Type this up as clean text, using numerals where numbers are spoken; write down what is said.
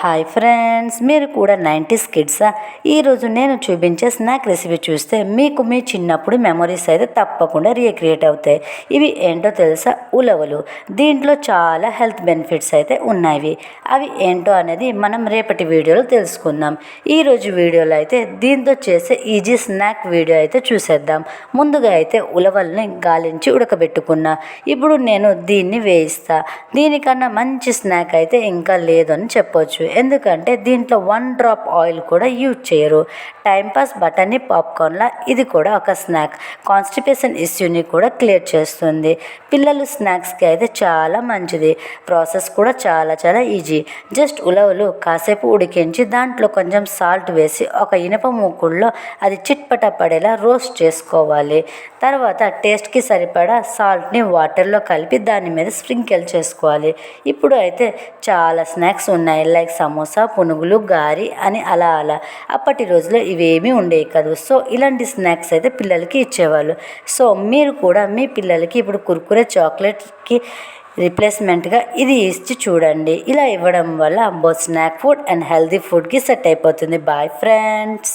Hi friends, మీరు కూడా 90s కిడ్సా? ఈరోజు నేను చూపించే స్నాక్ రెసిపీ చూస్తే మీకు మీ చిన్నప్పుడు మెమరీస్ అయితే తప్పకుండా రీక్రియేట్ అవుతాయి. ఇవి ఏంటో తెలుసా? ఉలవలు. దీంట్లో చాలా హెల్త్ బెనిఫిట్స్ అయితే ఉన్నాయి. అవి ఏంటో అనేది మనం రేపటి వీడియోలో తెలుసుకుందాం. ఈరోజు వీడియోలో అయితే దీంతో చేసే ఈజీ స్నాక్ వీడియో అయితే చూసేద్దాం. ముందుగా అయితే ఉలవల్ని గాలించి ఉడకబెట్టుకున్నా. ఇప్పుడు నేను దీన్ని వేయిస్తా. దీనికన్నా మంచి స్నాక్ అయితే ఇంకా లేదు అని చెప్పొచ్చు. ఎందుకంటే దీంట్లో 1 డ్రాప్ ఆయిల్ కూడా యూజ్ చేయరు. టైంపాస్ బఠానీ పాప్కార్న్లా ఇది కూడా ఒక స్నాక్. కాన్స్టిపేషన్ ఇష్యూని కూడా క్లియర్ చేస్తుంది. పిల్లలు స్నాక్స్కి అయితే చాలా మంచిది. ప్రాసెస్ కూడా చాలా ఈజీ. జస్ట్ ఉలవలు కాసేపు ఉడికించి దాంట్లో కొంచెం సాల్ట్ వేసి ఒక ఇనుప మూకుడులో అది చిట్పట పడేలా రోస్ట్ చేసుకోవాలి. తర్వాత టేస్ట్కి సరిపడా సాల్ట్ని వాటర్లో కలిపి దాని మీద స్ప్రింకిల్ చేసుకోవాలి. ఇప్పుడు అయితే చాలా స్నాక్స్ ఉన్నాయి, లైక్ సమోసా, పునుగులు, గారి అని అలా. అప్పటి రోజుల్లో ఇవేమీ ఉండేవి కాదు. సో ఇలాంటి స్నాక్స్ అయితే పిల్లలకి ఇచ్చేవాళ్ళు. సో మీరు కూడా మీ పిల్లలకి ఇప్పుడు కుర్కురే చాక్లెట్కి రిప్లేస్మెంట్గా ఇది ఇచ్చి చూడండి. ఇలా ఇవ్వడం వల్ల both snack food and healthy ఫుడ్కి సెట్ అయిపోతుంది. Bye friends.